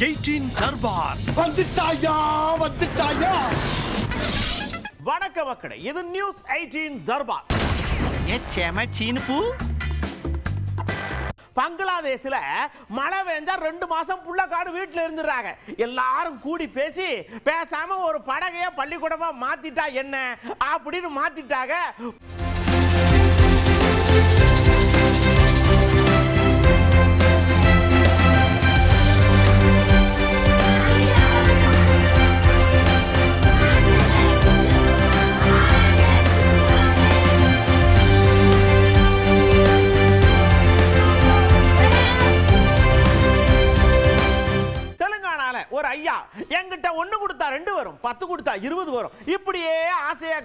18 தர்பார் வந்துட்டாயா. வணக்க மக்களே, இது நியூஸ் 18 தர்பார். பங்களாதேஷ்ல மழை பெஞ்சா 2 மாசம் புள்ளக்காடு வீட்டுல இருந்துறாங்க. எல்லாரும் கூடி பேசாம ஒரு படகைய பள்ளிக்கூடமா மாத்திட்டா என்ன அப்படின்னு மாத்திட்டாங்க. ஒரு ஐயா என்கிட்ட 1 கொடுத்தா 2 வரும், 10 கொடுத்தா 20 வரும். இப்படியே ஆசையை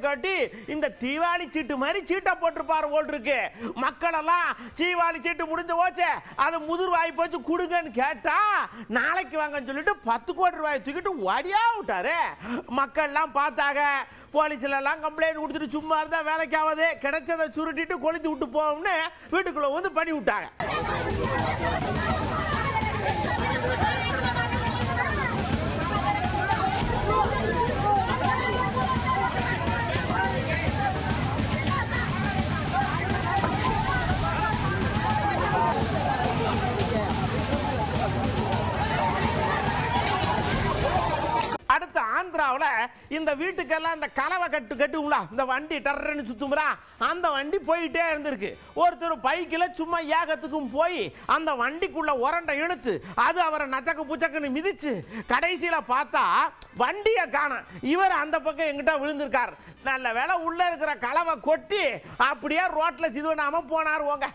காட்டி இந்த தீபாவளி சீட்டு மாதிரி சீட்டை போட்டிருப்பாரு போல் இருக்கு. மக்கள் எல்லாம் தீபாவளி சீட்டு முடிஞ்ச போச்சே, அது முதிர் வாய் போச்சு கொடுங்கன்னு கேட்டா நாளைக்கு வாங்கன்னு சொல்லிட்டு 10 கோடி ரூபாய் தூக்கிட்டு ஓடியா விட்டாரு. மக்கள் எல்லாம் பார்த்தாங்க. போலீஸ்ல எல்லாம் கம்ப்ளைண்ட் கொடுத்துட்டு சும்மா இருந்தா வேலைக்கு ஆகாது, கிடைச்சதை சுருட்டிட்டு கொளுத்தி விட்டு போவோம்னு வீட்டுக்குள்ள வந்து பண்ணி விட்டாங்க. அடுத்த ஆந்திராவில் இந்த வீட்டுக்கெல்லாம் இந்த கலவை கட்டுங்களா, இந்த வண்டி டர்ன்னு சுத்துமுறா, அந்த வண்டி போயிட்டே இருந்திருக்கு. ஒருத்தர் பைக்கில் சும்மா ஏகத்துக்கும் போய் அந்த வண்டிக்குள்ள உரண்டை இழுத்து அது அவரை நச்சக்கு புச்சக்குன்னு மிதிச்சு கடைசியில் பார்த்தா வண்டியை காணோம். இவர் அந்த பக்கம் எங்கிட்ட விழுந்திருக்கார். நல்ல வேலை உள்ள இருக்கிற கலவை கொட்டி அப்படியே ரோட்ல சிதுவனாம போனார். போங்க.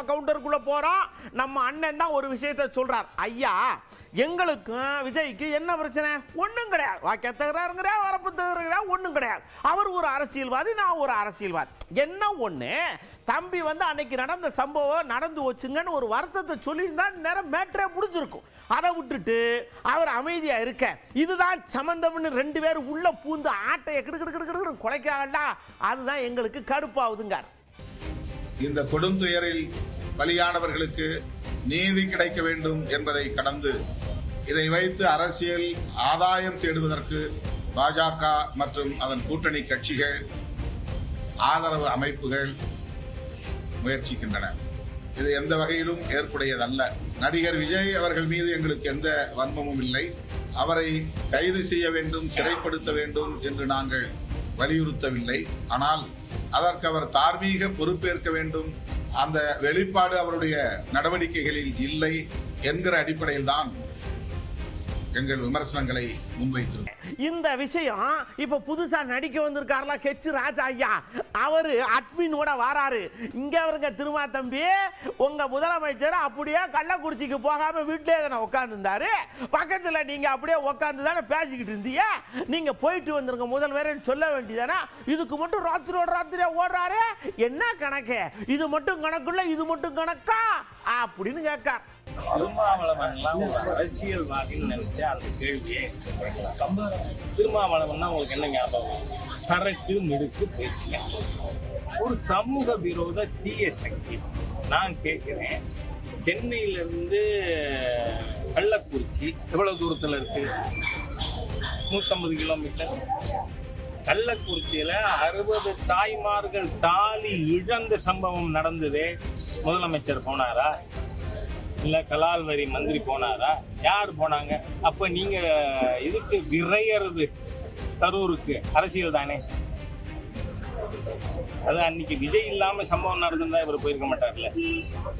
கவுண்டருக்குள்ள போறோம். நம்ம அண்ணன் தான் ஒரு விஷயத்தை சொல்றார். ஐயா, எங்களுக்கும் விஜய்க்கு என்ன பிரச்சனை? ஒண்ணும் கிடையாது. வாக்கிய தகராறுங்கிற, வரப்பு தகராறுங்கிற, ஒண்ணும் கிடையாது. அவர் ஒரு அரசியல்வாதி, நான் ஒரு அரசியல்வாதி. என்ன ஒண்ணு, தம்பி வந்து அன்னைக்கு நடந்த சம்பவம் நடந்து வச்சுங்கன்னு ஒரு வருத்தத்தை சொல்லியிருந்தா நேரம் மேட்டரே முடிஞ்சிருக்கும். அதை விட்டுட்டு அவர் அமைதியா இருக்க, இதுதான் சம்பந்தம்னு 2 பேரும் உள்ள பூந்து ஆட்டையை கிடு குலைக்காங்கடா, அதுதான் எங்களுக்கு கடுப்பாகுதுங்க. இந்த கொடுந்துயரில் பலியானவர்களுக்கு நீதி கிடைக்க வேண்டும் என்பதை கடந்து இதை வைத்து அரசியல் ஆதாயம் தேடுவதற்கு பாஜக மற்றும் அதன் கூட்டணி கட்சிகள், ஆதரவு அமைப்புகள் முயற்சிக்கின்றன. இது எந்த வகையிலும் ஏற்புடையதல்ல. நடிகர் விஜய் அவர்கள் மீது எங்களுக்கு எந்த வன்மமும் இல்லை. அவரை கைது செய்ய வேண்டும், சிறைப்படுத்த வேண்டும் என்று நாங்கள் வலியுறுத்தவில்லை. ஆனால் அதற்கு அவர் தார்மீக பொறுப்பேற்க வேண்டும். அந்த வெளிப்பாடு அவருடைய நடவடிக்கைகளில் இல்லை என்கிற அடிப்படையில் தான் எங்கள் விமர்சனங்களை முன்வைத்திருக்கிறோம். இந்த விஷயம் இப்ப புதுசா நடிக்க வந்திருக்காருல கெச்சு ராஜா ஐயா, அவரு அட்மினோட வராரு. இங்க அவருங்க திருமா தம்பி, உங்க முதலமைச்சர் அப்படியே கள்ளக்குறிச்சிக்கு போகாம வீட்டிலே தானே உட்காந்துருந்தாரு. பக்கத்துல நீங்க அப்படியே உட்காந்து தானே பேசிக்கிட்டு இருந்தீங்க. நீங்க போயிட்டு வந்துருங்க முதல்வர்னு சொல்ல வேண்டியதானே. இதுக்கு மட்டும் ராத்திரியா ஓடுறாரு. என்ன கணக்கு? இது மட்டும் கணக்குள்ள, இது மட்டும் கணக்கா அப்படின்னு கேட்கார். திருமாவளவன்லாம் ஒரு அரசியல்வாதின்னு நினைச்சா அந்த கேள்வியே திருமாவளவன் தான் உங்களுக்கு என்ன ஞாபகம்? சரக்கு மிடுக்கு பேசிய ஒரு சமூக விரோத தீய சக்தி. நான் கேட்கிறேன், சென்னையிலிருந்து கள்ளக்குறிச்சி எவ்வளவு தூரத்துல இருக்கு? 150 கிலோமீட்டர். கள்ளக்குறிச்சியில 60 தாய்மார்கள் தாலி இழந்த சம்பவம் நடந்தது. முதலமைச்சர் போனாரா? இல்ல கலால்வரி மந்திரி போனாரா? யார் போனாங்க? அப்ப நீங்க இதுக்கு விரையறது கரூருக்கு அரசியல் தானே. அது அன்னைக்கு விஜய் இல்லாம சம்பவம் நடந்திருந்தா இவர் போயிருக்க மாட்டார்ல.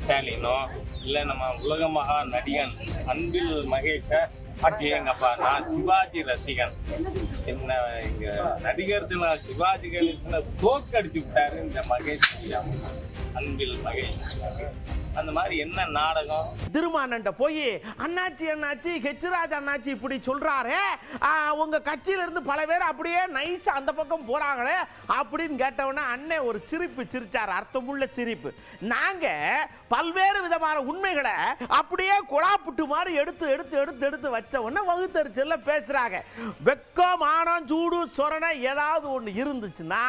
ஸ்டாலினோ இல்ல நம்ம உலக மகா நடிகன் அன்பில் மகேஷ எங்கப்பா, நான் சிவாஜி ரசிகன், என்ன இங்க நடிகர் சிவாஜி கணேசனை தோக்கடிச்சு விட்டாரு இந்த மகேஷ், அன்பில் மகேஷ். அந்த மாதிரி என்ன நாடகம்? திருமானண்ட போய் அண்ணாச்சி ஹெச்ராஜ் அண்ணாச்சி இப்படி சொல்றாரு, உங்க கட்சியில இருந்து பல பேர் அப்படியே நைஸா அந்த பக்கம் போறாங்களே அப்படின்னு கேட்டவொன்னே அண்ணன் ஒரு சிரிப்பு சிரிச்சார், அர்த்தமுள்ள சிரிப்பு. நாங்க பல்வேறு விதமான உண்மைகளை அப்படியே கொலாப்புட்டு மாதிரி எடுத்து எடுத்து எடுத்து எடுத்து வச்ச உடனே வகுத்தறிச்சல்ல பேசுறாங்க. வெக்கம் மானம் சூடு சொரணை ஏதாவது ஒன்று இருந்துச்சுன்னா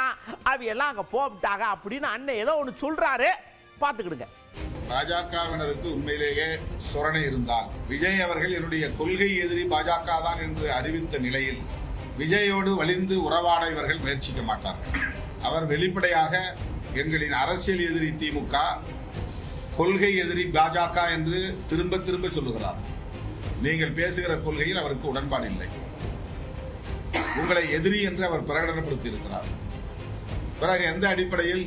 அவையெல்லாம் அங்கே போட்டாங்க அப்படின்னு அண்ணன் ஏதோ ஒன்று சொல்றாரு, பார்த்துக்கிடுங்க. பாஜகவினருக்கு உண்மையிலேயே சொரணை இருந்தால் விஜய் அவர்கள் என்னுடைய கொள்கை எதிரி பாஜக தான் என்று அறிவித்த நிலையில் விஜயோடு வலிந்து உறவாட இவர்கள் முயற்சிக்க மாட்டார்கள். அவர் வெளிப்படையாக எங்களின் அரசியல் எதிரி திமுக, கொள்கை எதிரி பாஜக என்று திரும்ப திரும்ப சொல்லுகிறார். நீங்கள் பேசுகிற கொள்கையில் அவருக்கு உடன்பாடு இல்லை. உங்களை எதிரி என்று அவர் பிரகடனப்படுத்தி இருக்கிறார். பிறகு எந்த அடிப்படையில்,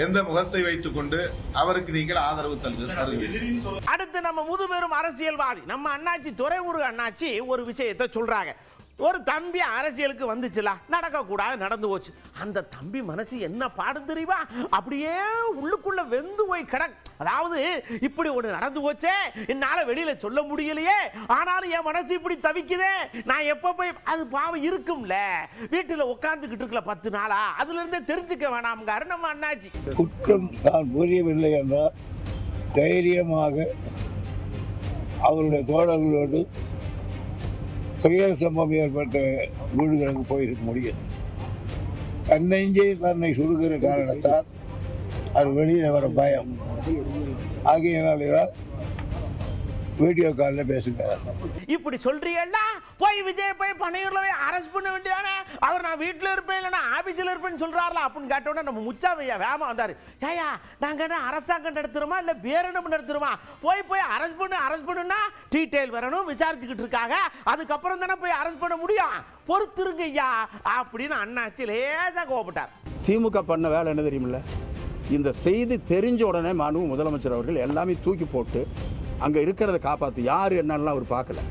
எந்த முகத்தை வைத்துக் கொண்டு அவருக்கு நீங்கள் ஆதரவு தருவீர்கள்? அடுத்து நம்ம முதுபெரும் அரசியல்வாதி நம்ம அண்ணாச்சி துரைமுருகன் அண்ணாச்சி ஒரு விஷயத்தை சொல்றாங்க. ஒரு தம்பி அரசியலுக்கு வந்துச்சுல, நடக்கக்கூடாது நடந்து போச்சு. அந்த தம்பி மனசு என்ன பாடும் தெரியுமா, அப்படியே உள்ளுக்குள்ள வெந்து போய் அதாவது இப்படி ஒன்று நடந்து போச்சே, என்னால வெளியில சொல்ல முடியலையே, ஆனாலும் என் மனசு இப்படி தவிக்குதே, நான் எப்ப போய் அது பாவம் இருக்கும்ல, வீட்டுல உட்கார்ந்துகிட்டு இருக்கல 10 நாளா, அதுல இருந்தே தெரிஞ்சுக்க வேணாம்காரு நம்ம அண்ணாச்சி. குற்றம் தான் புரியவில்லை என்றால் தைரியமாக அவருடைய தோழர்களோடு துயர சம்பவம் ஏற்பட்ட வீடுகளுக்கு போயிருக்க முடியும். தன்னெஞ்சே தன்னை சுடுகிற காரணத்தால் அது வெளியில் வர பயம் ஆகியனால வீடியோ காலில் பேசுகிறார். இப்படி சொல்றீங்களா, போய் விஜய் போய் பனையூர்ல போய் அரெஸ்ட் பண்ண வேண்டியதானே, அவர் நான் வீட்டில் இருப்பேன் இல்லைன்னா ஆபீஸில் இருப்பேன்னு சொல்றாருல அப்படின்னு கேட்டோன்னே நம்ம முச்சாவையா வேமா வந்தாரு. ஏயா நாங்க என்ன அரசாங்கம் நடத்துறோமா இல்லை வேற என்ன நடத்துறோமா, போய் அரெஸ்ட் பண்ணுன்னா டீட்டெயில் வரணும், விசாரிச்சுக்கிட்டு இருக்காங்க, அதுக்கப்புறம் தானே போய் அரெஸ்ட் பண்ண முடியும், பொறுத்துருங்க ஐயா அப்படின்னு அண்ணாச்சி லேசா கோபப்பட்டார். திமுக பண்ண வேலை என்ன தெரியுமில்ல, இந்த செய்தி தெரிஞ்ச உடனே மாண்பு முதலமைச்சர் அவர்கள் எல்லாமே தூக்கி போட்டு அங்கே இருக்கிறத காப்பாற்று, யார் என்னெல்லாம் அவர் பார்க்கல,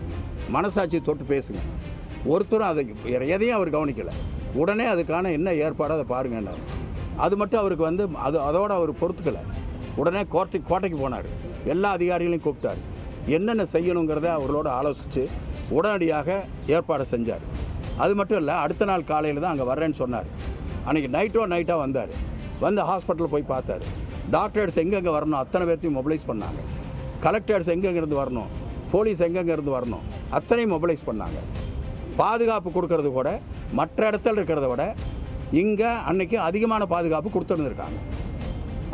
மனசாட்சியை தொட்டு பேசுங்க. ஒருத்தரும் அதை எதையும் அவர் கவனிக்கலை. உடனே அதுக்கான என்ன ஏற்பாடு அதை பாருங்கன்னு. அது மட்டும் அவருக்கு அதோடு அவர் பொறுத்துக்கலை. உடனே கோட்டைக்கு போனார், எல்லா அதிகாரிகளையும் கூப்பிட்டார், என்னென்ன செய்யணுங்கிறத அவர்களோட ஆலோசித்து உடனடியாக ஏற்பாடு செஞ்சார். அது மட்டும் இல்லை, அடுத்த நாள் காலையில் தான் அங்கே வர்றேன்னு சொன்னார். அன்றைக்கி நைட்டாக வந்தார். வந்து ஹாஸ்பிட்டலில் போய் பார்த்தார். டாக்டர்ஸ் எங்கெங்கே வரணும் அத்தனை பேர்த்தையும் மொபிலைஸ் பண்ணாங்க. கலெக்டர்ஸ் எங்கெங்கிருந்து வரணும், போலீஸ் எங்கெங்கிருந்து வரணும் அத்தனையும் மொபிலைஸ் பண்ணாங்க. பாதுகாப்பு கொடுக்கறது கூட மற்ற இடத்துல இருக்கிறத விட இங்கே அன்னைக்கு அதிகமான பாதுகாப்பு கொடுத்துருந்துருக்காங்க.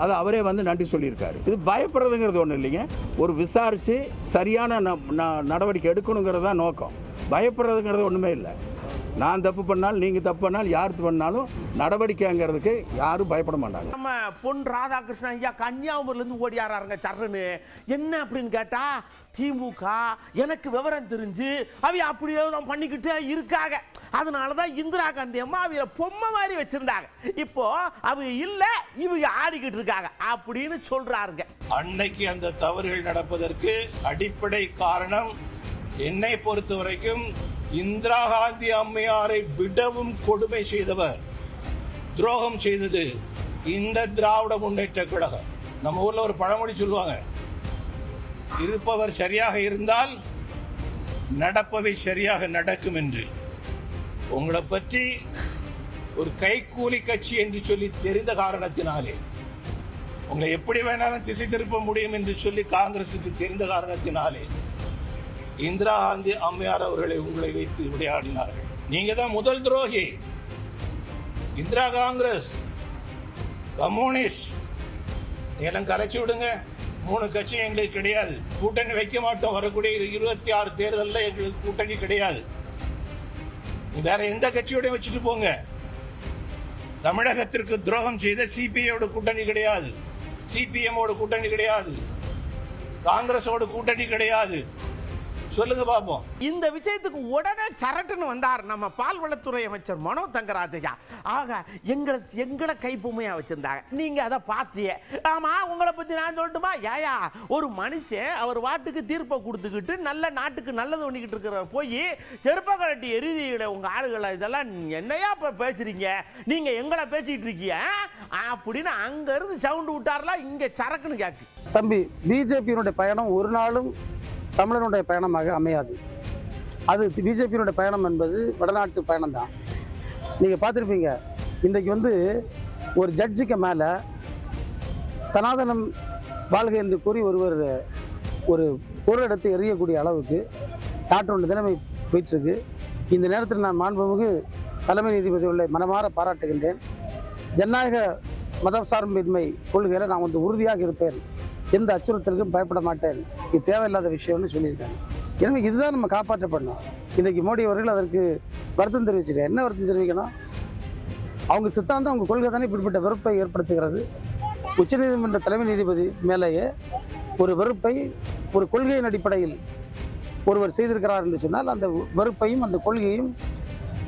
அதை அவரே நன்றி சொல்லியிருக்காரு. இது பயப்படுறதுங்கிறது ஒன்றும் இல்லைங்க, ஒரு விசாரித்து சரியான நடவடிக்கை எடுக்கணுங்கிறது தான் நோக்கம். பயப்படுறதுங்கிறது ஒன்றுமே இல்லை. நான் தப்பு பண்ணாலும் நீங்கள் தப்பு பண்ணாலும் யார் பண்ணாலும் நடவடிக்கைங்கிறதுக்கு யாரும் பயப்பட மாட்டாங்க. நம்ம பொன் ராதாகிருஷ்ணன் ஐயா கன்னியாகுமரியிலேருந்து ஓடியாராருங்க சர்ன்னு. என்ன அப்படின்னு கேட்டா, திமுக எனக்கு விவரம் தெரிஞ்சு அவை அப்படியே தான் பண்ணிக்கிட்டே இருக்காங்க, அதனால தான் இந்திரா காந்தி அம்மா அவைய பொம்மை மாதிரி வச்சிருந்தாங்க, இப்போ அவங்க இல்லை இவங்க ஆடிக்கிட்டு இருக்காங்க அப்படின்னு சொல்றாருங்க. அன்னைக்கு அந்த தவறுகள் நடப்பதற்கு அடிப்படை காரணம் என்னை பொறுத்த வரைக்கும் இந்திரா காந்தி அம்மையாரை விடவும் கொடுமை செய்தவர், துரோகம் செய்தது இந்த திராவிட முன்னேற்ற கழகம். நம்ம ஊர்ல ஒரு பழமொழி சொல்லுவாங்க, இருப்பவர் சரியாக இருந்தால் நடப்பவை சரியாக நடக்கும் என்று. உங்களை பற்றி ஒரு கைக்கூலி கட்சி என்று சொல்லி தெரிந்த காரணத்தினாலே, உங்களை எப்படி வேணாலும் திசை திருப்ப முடியும் என்று சொல்லி காங்கிரசுக்கு தெரிந்த காரணத்தினாலே இந்திரா காந்தி அம்மையார் அவர்களை உங்களை வைத்து விளையாடினார்கள். நீங்க தான் முதல் துரோகி. இந்திரா காங்கிரஸ், கம்யூனிஸ்ட் எல்லாம் கலைச்சு விடுங்க. 3 கட்சி எங்களுக்கு கிடையாது, கூட்டணி வைக்க மாட்டோம். வரக்கூடிய 26 தேர்தலில் எங்களுக்கு கூட்டணி கிடையாது. வேற எந்த கட்சியோட வச்சுட்டு போங்க. தமிழகத்திற்கு துரோகம் செய்த சிபிஐயோட கூட்டணி கிடையாது, சிபிஎம்மோட கூட்டணி கிடையாது, காங்கிரஸோட கூட்டணி கிடையாது. சொல்லுங்க பாப்போம். இந்த விஷயத்துக்கு உடனே சரட்டுன்னு வந்தார் நம்ம பால்வளத்துறை அமைச்சர் மனோ தங்கராஜையா. ஆக எங்களை கைப்பொம்மையா வச்சிருந்தாங்க, நீங்க அதை பார்த்தியே. ஆமா, உங்களை பத்தி நான் சொல்லட்டுமா? ஏயா, ஒரு மனுஷன் அவர் வாட்டுக்கு தீர்ப்பை கொடுத்துக்கிட்டு நல்ல நாட்டுக்கு நல்லது பண்ணிக்கிட்டு இருக்கிற போய் செருப்ப கழட்டி எரிதியிட உங்க ஆளுகளை இதெல்லாம் என்னையா இப்ப பேசுறீங்க, நீங்க எங்களை பேசிக்கிட்டு இருக்கீங்க அப்படின்னு அங்க இருந்து சவுண்ட் விட்டார்ல, இங்க சரக்குன்னு கேக்கு. தம்பி, பிஜேபியினுடைய பயணம் ஒரு நாளும் தமிழனுடைய பயணமாக அமையாது. அது பிஜேபியினுடைய பயணம் என்பது வடநாட்டு பயணம் தான். நீங்கள் பார்த்துருப்பீங்க, இன்றைக்கு ஒரு ஜட்ஜுக்கு மேலே சனாதனம் வாழ்க என்று கூறி ஒருவர் ஒரு பொருள் எடுத்து எறியக்கூடிய அளவுக்கு நாட்டினுடைய நிலைமை போயிட்டுருக்கு. இந்த நேரத்தில் நான் மாண்புமிகு தலைமை நீதிபதிகளை மனமாற பாராட்டுகின்றேன். ஜனநாயக மத சார்பின்மை கொள்கையில் நான் உறுதியாக இருப்பேன், எந்த அச்சுறுத்தலுக்கும் பயப்பட மாட்டேன், இது தேவையில்லாத விஷயம்னு சொல்லியிருக்காங்க. எனவே இதுதான் நம்ம காப்பாற்றப்படணும். இன்றைக்கு மோடி அவர்கள் அதற்கு வருத்தம் தெரிவிச்சிருக்காங்க. என்ன வருத்தம் தெரிவிக்கணும்? அவங்க சித்தாந்தம், அவங்க கொள்கை தானே இப்படிப்பட்ட வெறுப்பை ஏற்படுத்துகிறது. உச்சநீதிமன்ற தலைமை நீதிபதி மேலேயே ஒரு வெறுப்பை ஒரு கொள்கையின் அடிப்படையில் ஒருவர் செய்திருக்கிறார் என்று சொன்னால், அந்த வெறுப்பையும் அந்த கொள்கையும்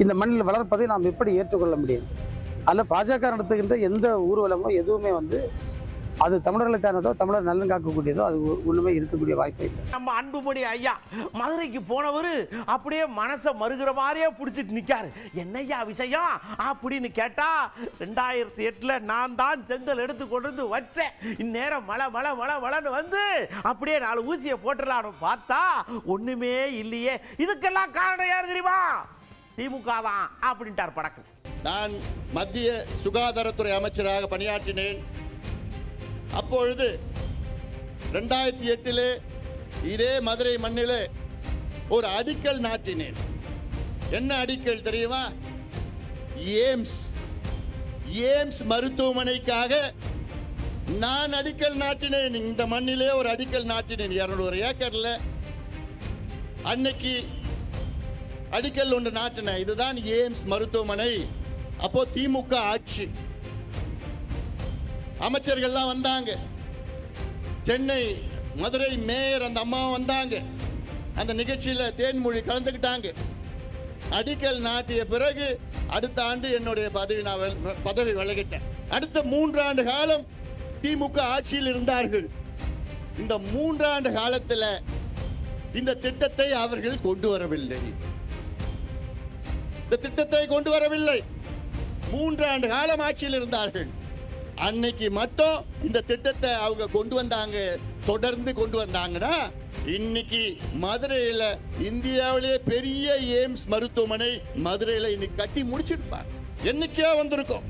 இந்த மண்ணில் வளர்ப்பதை நாம் எப்படி ஏற்றுக்கொள்ள முடியும்? அதில் பாஜக நடத்துகின்ற எந்த ஊர்வலமோ எதுவுமே அது தமிழர்களுக்கானதோ, தமிழர் நலன் காக்கக்கூடியதோ, அது ஒண்ணுமே இருக்கக்கூடிய வாய்ப்பே இல்லை. நம்ம அன்புமணி ஐயா மதுரைக்கு போனவர் அப்படியே மனசை மறுகிற மாதிரியே பிடிச்சிட்டு நிற்காரு. என்னையா விஷயம் அப்படின்னு கேட்டா, 2008 நான் தான் செங்கல் எடுத்து கொண்டு வந்து வச்சேன், இந்நேரம் மழை மழை மழை மழைன்னு அப்படியே 4 ஊசியை போட்டுடலான்னு பார்த்தா ஒண்ணுமே இல்லையே. இதுக்கெல்லாம் காரணம் யார் தெரியுமா? திமுக தான் அப்படின்ட்டார் படக்கு. நான் மத்திய சுகாதாரத்துறை அமைச்சராக பணியாற்றினேன். அப்பொழுது 2008 இதே மதுரை மண்ணிலே ஒரு அடிக்கல் நாட்டினேன். என்ன அடிக்கல் தெரியுமா? எய்ம்ஸ் மருத்துவமனைக்காக நான் அடிக்கல் நாட்டினேன். இந்த மண்ணிலே ஒரு அடிக்கல் நாட்டினேன், 200 ஏக்கர்ல. அன்னைக்கு அடிக்கல் ஒன்று நாட்டினேன். இதுதான் எய்ம்ஸ் மருத்துவமனை. அப்போ திமுக ஆட்சி, அமைச்சர்கள்லாம் வந்தாங்க. சென்னை மதுரை மேயர் அந்த அம்மா வந்தாங்க. அந்த நிகழ்ச்சியில் தேன்மொழி கலந்துக்கிட்டாங்க. அடிக்கல் நாட்டிய பிறகு அடுத்த ஆண்டு என்னுடைய பதவி விலகிட்டேன். அடுத்த 3 ஆண்டு காலம் திமுக ஆட்சியில் இருந்தார்கள். இந்த 3 ஆண்டு காலத்தில் இந்த திட்டத்தை அவர்கள் கொண்டு வரவில்லை. 3 ஆண்டு காலம் ஆட்சியில் இருந்தார்கள். அன்னைக்கு மட்டும் இந்த திட்டத்தை அவங்க கொண்டு வந்தாங்க. தொடர்ந்து கொண்டு வந்தாங்கன்னா இன்னைக்கு மதுரையில இந்தியாவிலேயே பெரிய எய்ம்ஸ் மருத்துவமனை மதுரையில இன்னைக்கு கட்டி முடிச்சிருப்பாங்க, என்னைக்கே வந்திருக்கும்.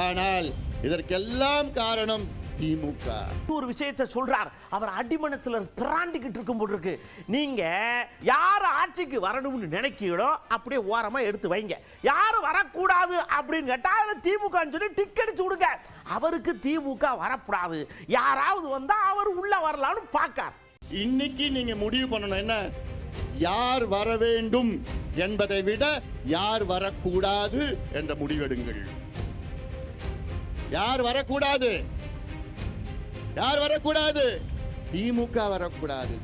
ஆனால் இதற்கெல்லாம் காரணம் திமுக. ஒரு விஷயத்தை சொல்றார், அவர் அடிமனசுல பிராண்டிக்கிட்டு இருக்கும் போது இருக்கு. நீங்க யார் ஆட்சிக்கு வரணும்னு நினைக்கிறீங்களோ அப்படியே ஓரமா எடுத்து வைங்க. யாரு வரக்கூடாது அப்படின்னு கேட்டா திமுக சொல்லி டிக் அடிச்சு விடுங்க. அவருக்கு திமுக வரக்கூடாது, யாராவது வந்தா அவர் உள்ள வரலாம்னு பார்க்க. இன்னைக்கு நீங்க முடிவு பண்ணணும், என்ன யார் வர வேண்டும் என்பதை விட யார் வரக்கூடாது என்ற முடிவெடுங்கள். யார் வரக்கூடாது? திமுக வரக்கூடாது.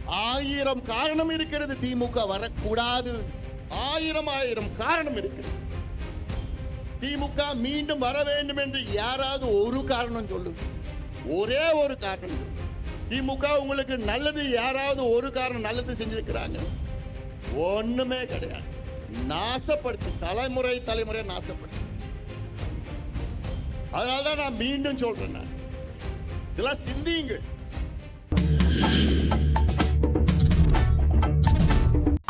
1000 காரணம் இருக்கிறது திமுக வரக்கூடாது. 1000 காரணம் இருக்கிறது. திமுக மீண்டும் வர வேண்டும் என்று யாராவது ஒரு காரணம் சொல்லுங்க, ஒரே ஒரு காரணம். திமுக உங்களுக்கு நல்லது, யாராவது ஒரு காரணம் நல்லது செஞ்சிருக்கிறாங்க? ஒண்ணுமே கிடையாது. நாசப்படுத்தி தலைமுறை நாசப்படுத்தி. அதனால்தான் நான் மீண்டும் சொல்றேன், நான் இதெல்லாம் சிந்தியுங்கள்.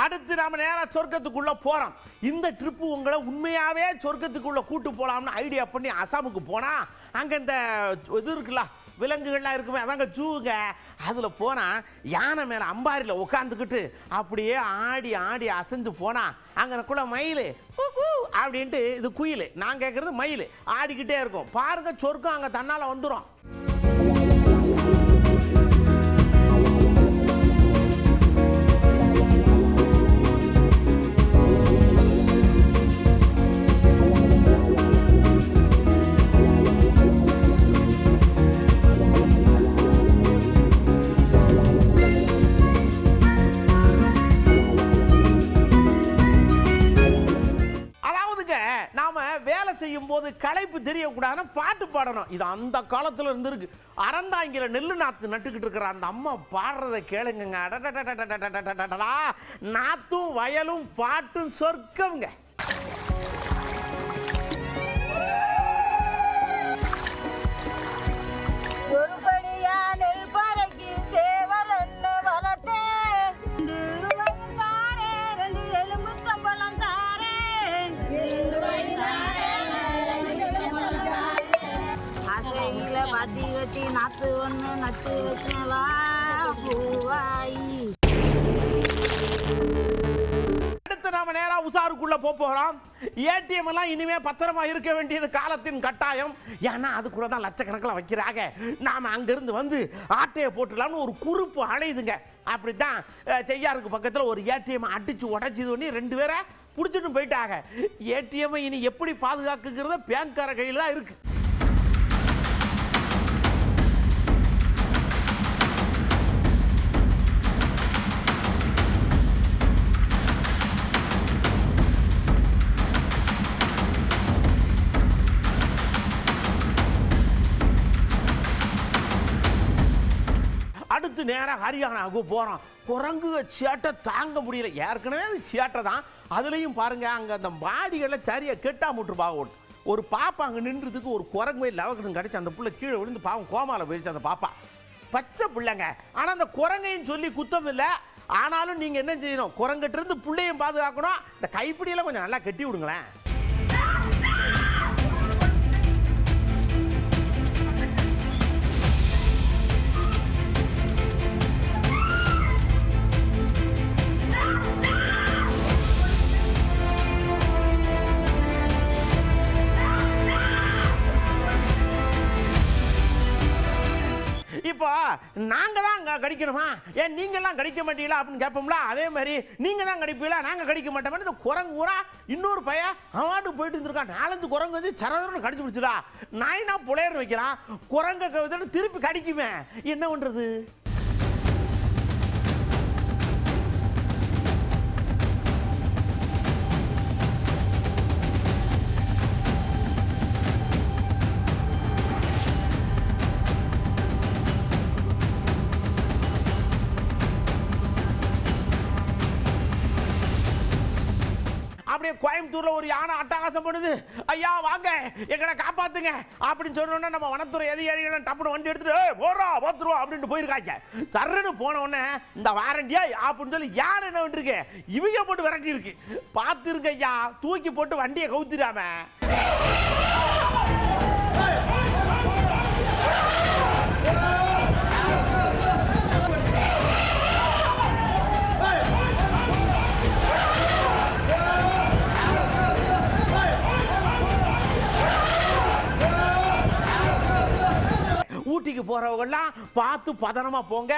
அடுத்து நாம நேரா சொர்க்கத்துக்குள்ள போறோம். இந்த ட்ரிப்பு உங்களை உண்மையாவே சொர்க்கத்துக்குள்ள கூட்டு போலாம்னு ஐடியா பண்ணி அசாமுக்கு போனா, அங்க இந்த இது இருக்குல்ல, விலங்குகள்லாம் இருக்குமே, அதாங்க ஜூங்க. அதுல போனா யானை மேல அம்பாரியில் உட்காந்துக்கிட்டு அப்படியே ஆடி ஆடி அசைஞ்சு போனா அங்கனக்குள்ள மயில் அப்படின்ட்டு, இது குயில், நான் கேட்கறது மயில் ஆடிக்கிட்டே இருக்கும். பாருங்க, சொர்க்கம் அங்க தன்னால வந்துடும். செய்யும் போது களைப்பு தெரியக்கூடாதுன்னு பாட்டு பாடணும். இது அந்த காலத்துல இருந்திருக்கு. அறந்தாங்கில நெல்லு நாத்து நட்டுக்கிட்டு இருக்கிற அந்த அம்மா பாடுறதை கேளுங்க. அடடடடடடடடடடா, நாத்தும் வயலும் பாட்டும் சொர்க்கம்ங்க. பாத்தி வச்சு நாத்து ஒன்று நட்டு வச்சவா பூவாயி. அடுத்து நாம நேரா உசாருக்குள்ள போறோம். ஏடிஎம் எல்லாம் இனிமே பத்திரமா இருக்க வேண்டியது காலத்தின் கட்டாயம். ஏன்னா அதுக்குள்ள தான் லட்சக்கணக்கில் வைக்கிறாங்க. நாம அங்கிருந்து வந்து ஆட்டையை போட்டுடலாம்னு ஒரு குறிப்பு அலையுதுங்க. அப்படித்தான் செய்யாருக்கு பக்கத்தில் ஒரு ஏடிஎம் அடிச்சு உடைச்சது 2 பேரை பிடிச்சிட்டு போயிட்டாங்க. ஏடிஎம் இனி எப்படி பாதுகாக்குங்கிறத பேங்க்கார கையில் தான் இருக்கு. அடுத்து நேராக ஹரியானாவுக்கு போகிறோம். குரங்கு சேட்டை தாங்க முடியல. ஏற்கனவே அது சேட்டை தான். அதுலேயும் பாருங்க, அங்கே அந்த மாடிகளில் சரியாக கெட்டா முட்டுருப்பாங்க. ஒரு பாப்பா அங்கே நின்றதுக்கு ஒரு குரங்கு போய் லவக்கணும் கிடச்சி அந்த பிள்ளை கீழே விழுந்து பாவம் கோமாவில் போயிடுச்சு அந்த பாப்பா. பச்சை பிள்ளைங்க. ஆனால் அந்த குரங்கையும் சொல்லி குத்தம் இல்லை. ஆனாலும் நீங்கள் என்ன செய்யணும், குரங்கிட்டிருந்து பிள்ளையும் பாதுகாக்கணும். இந்த கைப்பிடியெல்லாம் கொஞ்சம் நல்லா கட்டி விடுங்களேன். இப்போ நாங்க தான் கடிக்கணுமா, ஏன் நீங்கெல்லாம் கடிக்க மாட்டீங்களா அப்படின்னு கேட்போம்ல. அதே மாதிரி நீங்க தான் கடிப்பீங்களா, நாங்க கடிக்க மாட்டோம். இந்த குரங்கு ஊரா இன்னொரு பையன் அவாண்டு போயிட்டு இருந்திருக்கான். 4 குரங்கு வந்து சரதரன்னு கடிச்சு பிடிச்சிடா. நாய்னா புலையர் வைக்கிறான், குரங்க திருப்பி கடிக்குமே, என்ன பண்றது? அப்படியே கோயம்புத்தூர்ல ஒரு யானை அட்டகாசம் பண்ணுது. ஐயா வாங்க எங்களை காப்பாத்துங்க அப்படின்னு சொன்னோன்னா நம்ம வனத்துறை அதிகாரிகள் டப்புனு வண்டி எடுத்துட்டு போறா பார்த்துருவோம் அப்படின்ட்டு போயிருக்காங்க. சர்ன்னு போன உடனே இந்த வாரண்டியா அப்படின்னு சொல்லி யானை என்ன பண்ணிருக்கு, இவங்க போட்டு விரட்டி இருக்கு. பார்த்துருக்க ஐயா, தூக்கி போட்டு வண்டியை கவுத்திடாம. ஊட்டிக்கு போறவங்கலாம் பார்த்து பதனமா போங்க.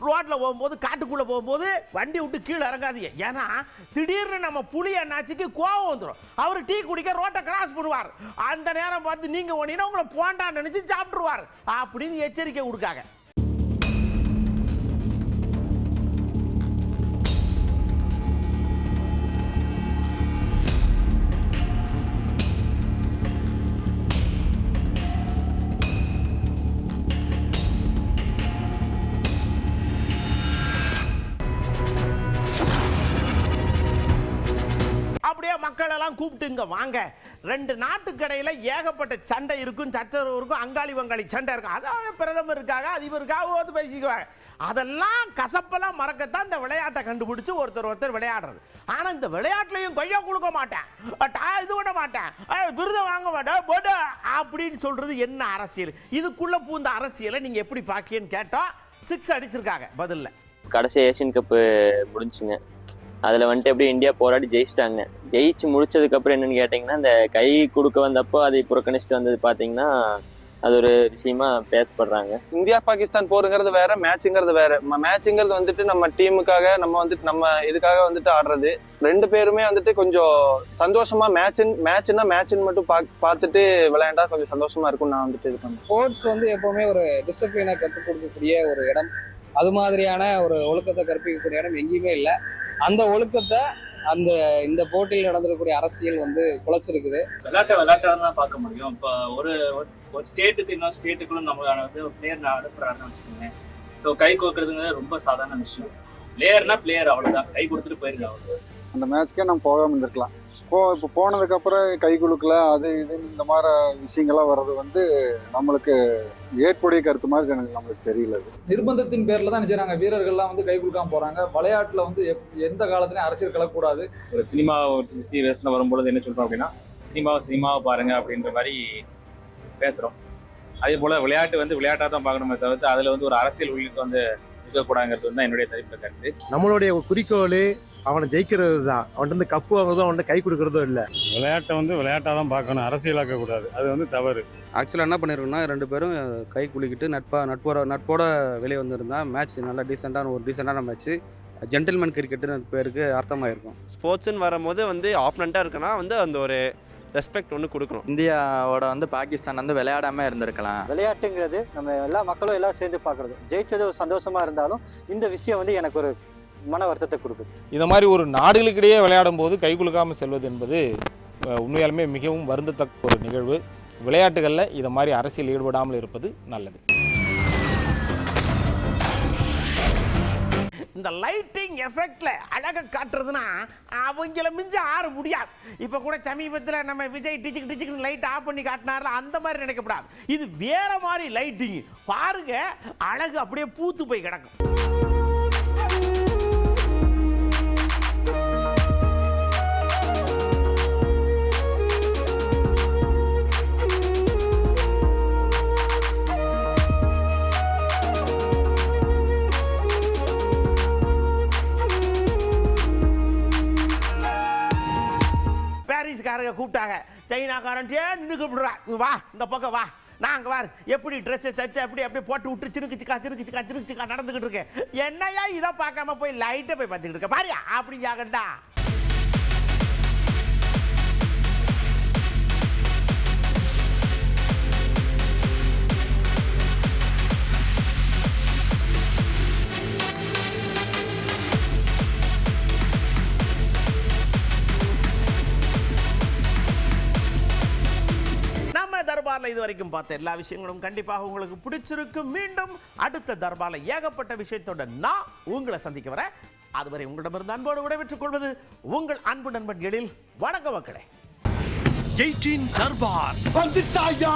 ரோட்ல போகும்போது, காட்டுக்குள்ள போகும்போது வண்டி விட்டு கீழே இறங்காதீங்க. ஏன்னா திடீர்னு நம்ம புலி அண்ணாச்சிக்கு கோவம் வந்துடும். அவர் டீ குடிக்க ரோட்டை கிராஸ் பண்ணுவார். அந்த நேரம் பார்த்து நீங்க ஓடினா உங்களை போண்டான்னு நினைச்சு சாப்பிட்டுருவார் அப்படின்னு எச்சரிக்கை கொடுக்காங்க. அப்படியே மக்கள் எல்லாம் கூப்பிட்டு இங்க வாங்க. 2 நாட்டுக்கடையில் ஏகப்பட்ட சண்டை இருக்கும், சச்சரவு இருக்கும், அங்காளி வங்காளி சண்டை இருக்கும். அதாவது பிரதமர் இருக்காங்க, அதிபருக்காக ஓத்து பேசிக்குவாங்க. அதெல்லாம் கசப்பெல்லாம் மறக்கத்தான் இந்த விளையாட்டை கண்டுபிடிச்சு ஒருத்தர் விளையாடுறது. ஆனா இந்த விளையாட்டுலையும் கையா கொடுக்க மாட்டேன், இது பண்ண மாட்டேன், விருதம் வாங்க மாட்டேன் போட அப்படின்னு சொல்றது என்ன அரசியல்? இதுக்குள்ள பூந்த அரசியலை நீங்க எப்படி பாக்கியன்னு கேட்டா 6 அடிச்சிருக்காங்க பதில்ல. கடைசி ஏசியன் கப்பு முடிஞ்சுங்க. அதில் வந்துட்டு எப்படி இந்தியா போராடி ஜெயிச்சிட்டாங்க. ஜெயிச்சு முடிச்சதுக்கப்புறம் என்னென்னு கேட்டிங்கன்னா, இந்த கை கொடுக்க வந்தப்போ அதை புறக்கணிச்சிட்டு வந்தது பார்த்தீங்கன்னா அது ஒரு விஷயமா பேசப்படுறாங்க. இந்தியா பாகிஸ்தான் போருங்கிறது வேற, மேட்சுங்கிறது வேற. மேட்சுங்கிறது வந்துட்டு நம்ம டீமுக்காக, நம்ம இதுக்காக வந்துட்டு ஆடுறது. 2 பேருமே வந்துட்டு கொஞ்சம் சந்தோஷமா மேட்ச்னா மட்டும் பார்த்துட்டு விளையாண்டா கொஞ்சம் சந்தோஷமா இருக்கும்னு நான் வந்துட்டு இது பண்ணேன். ஸ்போர்ட்ஸ் வந்து எப்பவுமே ஒரு டிசிப்ளினை கற்றுக் கொடுக்கக்கூடிய ஒரு இடம். அது மாதிரியான ஒரு ஒழுக்கத்தை கற்பிக்கக்கூடிய இடம் எங்கேயுமே இல்லை. அந்த ஒழுக்கத்தை அந்த இந்த போட்டியில் நடந்திருக்கக்கூடிய அரசியல் வந்து குலைச்சிருக்குது. விளையாட்டை தான் பார்க்க முடியும். இப்போ ஒரு ஸ்டேட்டுக்கு இன்னொரு ஸ்டேட்டுக்குள்ள நம்மளால வந்து பிளேயர் அனுப்புறாருன்னு வச்சுக்கோங்க. ஸோ கை கோக்குறதுங்கிறது ரொம்ப சாதாரண விஷயம். பிளேயர்னா பிளேயர், அவ்வளோதான், கை கொடுத்துட்டு போயிருங்க அவ்வளோ. அந்த மேட்ச்க்கே நம்ம போகாமல் இருந்திருக்கலாம். இப்போ போனதுக்கப்புறம் கை குலுக்கல அது இது இந்த மாதிரி விஷயங்கள்லாம் வர்றது வந்து நம்மளுக்கு ஏற்புடைய கருத்து மாதிரி எனக்கு நம்மளுக்கு தெரியல. நிர்பந்தத்தின் பேரில் தான் நினைச்சாங்க வீரர்கள்லாம் வந்து கை கொடுக்காம போகிறாங்க. விளையாட்டில் வந்து எந்த காலத்துலையும் அரசியல் கலக்கூடாது. ஒரு சினிமா ரேஸ்ல வரும்பொழுது என்ன சொல்கிறோம் அப்படின்னா, சினிமாவை பாருங்க அப்படின்ற மாதிரி பேசுகிறோம். அதே போல் விளையாட்டு வந்து விளையாட்டாக தான் பார்க்கணுமே தவிர்த்து அதில் வந்து ஒரு அரசியல் உள்ளிட்டு வந்து இருக்கக்கூடாதுங்கிறது வந்து என்னுடைய தனிப்பட்ட கருத்து. நம்மளுடைய குறிக்கோள் அவனை ஜெயிக்கிறது தான். அவன்கிட்ட வந்து கப்பு வாங்குறதும் அவன்கிட்ட கை கொடுக்கறதும் இல்லை. விளையாட்டை வந்து விளையாட்டாக தான் பார்க்கணும், அரசியலாக்க கூடாது. அது வந்து தவறு. ஆக்சுவலாக என்ன பண்ணியிருக்கோம்னா 2 பேரும் கை குலுக்கிட்டு நட்போட வெளியே வந்திருந்தா மேட்ச் நல்லா டீசெண்டான மேட்ச். ஜென்டில்மேன் கிரிக்கெட்டுன்னு பேருக்கு அர்த்தமாக இருக்கும். ஸ்போர்ட்ஸ்ன்னு வரும்போது வந்து ஆப்னண்ட்டாக இருக்குன்னா வந்து அந்த ஒரு ரெஸ்பெக்ட் ஒன்று கொடுக்கணும். இந்தியாவோட வந்து பாகிஸ்தான் வந்து விளையாடாமல் இருந்திருக்கலாம். விளையாட்டுங்கிறது நம்ம எல்லா மக்களும் எல்லாம் சேர்ந்து பார்க்குறது. ஜெயிச்சது ஒரு சந்தோஷமா இருந்தாலும் இந்த விஷயம் வந்து எனக்கு ஒரு மன வருத்தத்தை கொடுக்குது. இந்த மாதிரி ஒரு நாடுகளுக்கிடையே விளையாடும் போது கை குலுக்காமல் செல்வது என்பது உண்மையாலுமே மிகவும் வருந்தத்தக்க ஒரு நிகழ்வு. விளையாட்டுகளில் இதை மாதிரி அரசியல் ஈடுபடாமல் இருப்பது நல்லது. இந்த லைட்டிங் எஃபெக்ட்ல அழகை காட்டுறதுனா அவங்கள மிஞ்ச ஆற முடியாது. இப்போ கூட சமீபத்தில் நம்ம விஜய் டிச்சுக்கு லைட் ஆஃப் பண்ணி காட்டினார்ல, அந்த மாதிரி நினைக்கப்படாது. இது வேற மாதிரி லைட்டிங் பாருங்க, அழகு அப்படியே பூத்து போய் கிடக்கும். பாரிஸ்காரங்க கூப்பிட்டாங்க, சைனாக்காரன் நின்று கூப்பிடுறா, வா இந்த பக்கம் வா, நான் அங்கே வார் எப்படி ட்ரெஸ்ஸை தச்சு அப்படியே போட்டு விட்டு சினுக்குச்சிக்கா நடந்துக்கிட்டு இருக்கேன். என்னையா இதை பார்க்காம போய் லைட்டை போய் பார்த்துக்கிட்டு இருக்கேன் பாரியா அப்படின்னு ஆகண்டா. தர்பாரில் இது வரைக்கும் பார்த்த எல்லா விஷயங்களும் கண்டிப்பாக உங்களுக்கு பிடிச்சிருக்கும். மீண்டும் அடுத்த தர்பாரில் ஏகப்பட்ட விஷயத்தோட நான் உங்களை சந்திக்க வரேன். அதுவரை உங்களிடமிருந்து அன்போடு விடைபெற்றுக் கொள்வது உங்கள் அன்பு நண்பன் எழில். வணக்கம் மக்களே. 18 தர்பார் வந்துட்டாயா